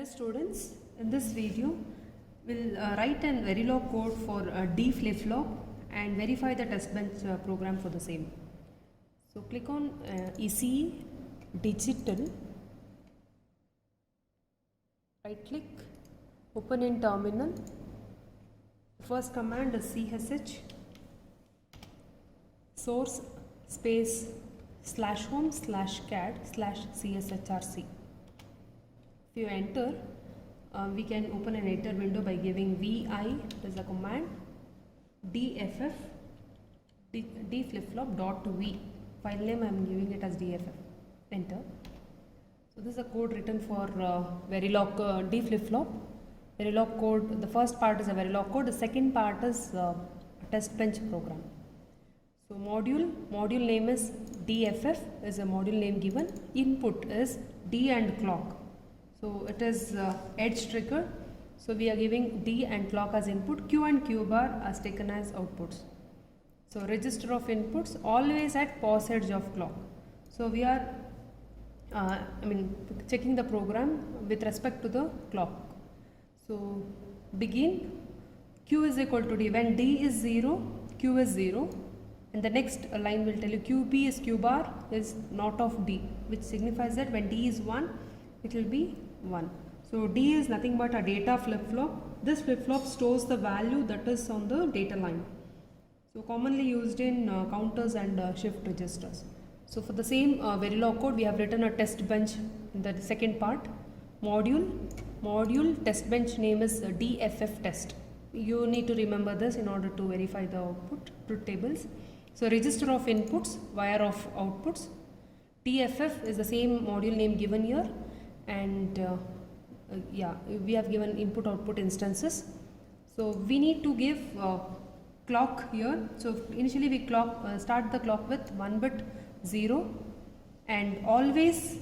Hello students, in this video we'll write an Verilog code for D flip-flop and verify the test bench program for the same. So click on ECE Digital, right click, open in terminal. First command is CSH source space /home/cad/cshrc. If you enter, we can open an editor window by giving vi as a command, dff d flip-flop .v. File name I am giving it as dff. Enter. So this is a code written for Verilog D flip-flop. Verilog code. The first part is a Verilog code. The second part is a test bench program. So module name is dff is a module name given. Input is D and clock. So it is edge trigger. So we are giving D and clock as input. Q and Q bar as taken as outputs. So register of inputs always at pause edge of clock. So we are checking the program with respect to the clock. So begin, Q is equal to D. When D is 0, Q is 0. And the next line will tell you QB is Q bar is not of D, which signifies that when D is 1, it will be 1. So D is nothing but a data flip-flop. This flip-flop stores the value that is on the data line. So commonly used in counters and shift registers. So for the same Verilog code, we have written a test bench in the second part. Module test bench name is dff test. You need to remember this in order to verify the output truth tables. So register of inputs, wire of outputs. TFF is the same module name given here, and we have given input output instances. So we need to give clock here. So initially we start the clock with 1 bit 0, and always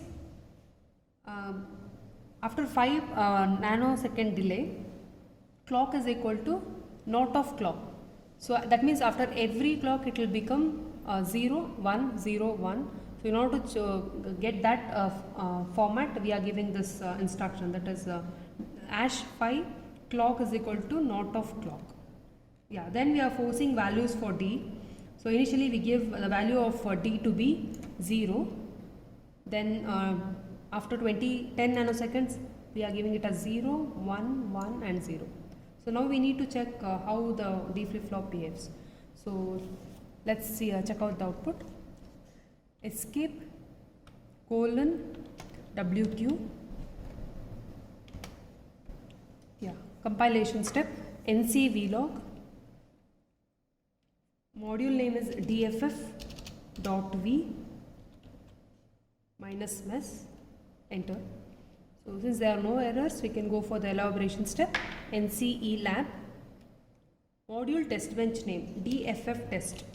after 5 nanosecond delay, clock is equal to not of clock. So that means after every clock it will become 0, 1, 0, 1. So in order to get that format, we are giving this instruction, that is #5 clock is equal to not of clock. Yeah, then we are forcing values for D. So initially we give the value of D to be 0. Then after 10 nanoseconds, we are giving it as 0, 1, 1 and 0. So now we need to check how the D flip-flop behaves. So let's see, check out the output. Escape :WQ. Yeah, compilation step. NC vlog. Module name is dff.v -mess. Enter. So since there are no errors, we can go for the elaboration step. NC elab. Module test bench name dff test.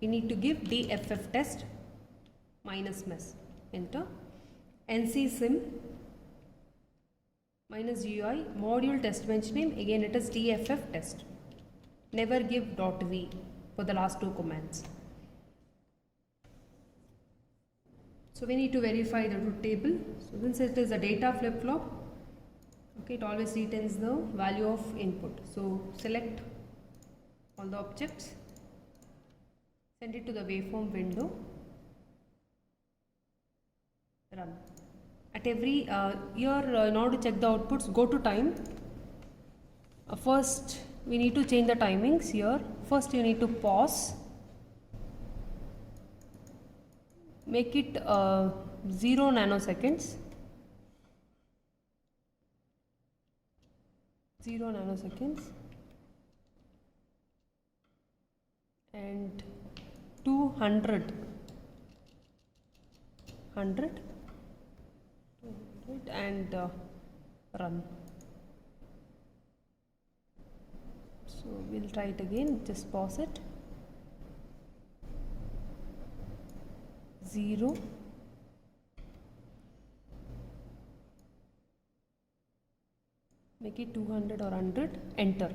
We need to give dff test -mess. Enter. NC sim -GUI. Module test bench name, again it is dff test. Never give .v for the last two commands. So we need to verify the truth table. So since it is a data flip-flop, okay, it always retains the value of input. So select all the objects, send it to the waveform window, run. At every here in order to check the outputs, go to time. First we need to change the timings here. First you need to pause, make it 0 nanoseconds, 0 nanoseconds, and 200 and run. So we'll try it again, just pause it. 0, make it 200 or 100, enter.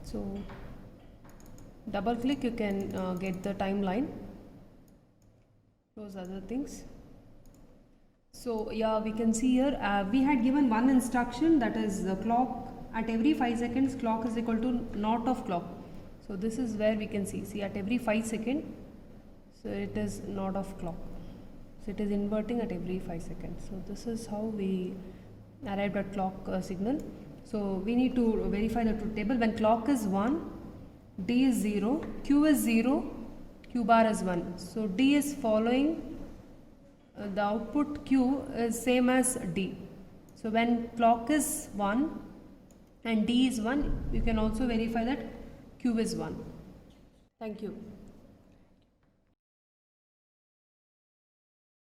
So double click, you can get the timeline. those other things. So yeah, we can see here we had given one instruction, that is the clock at every 5 seconds clock is equal to naught of clock. So this is where we can see at every 5 seconds, so it is naught of clock. So it is inverting at every 5 seconds. So this is how we arrived at clock signal. So we need to verify the truth table. When clock is 1, D is 0, Q is 0, Q bar is 1. So D is following the output Q is same as D. So when clock is 1 and D is 1, you can also verify that Q is 1. Thank you.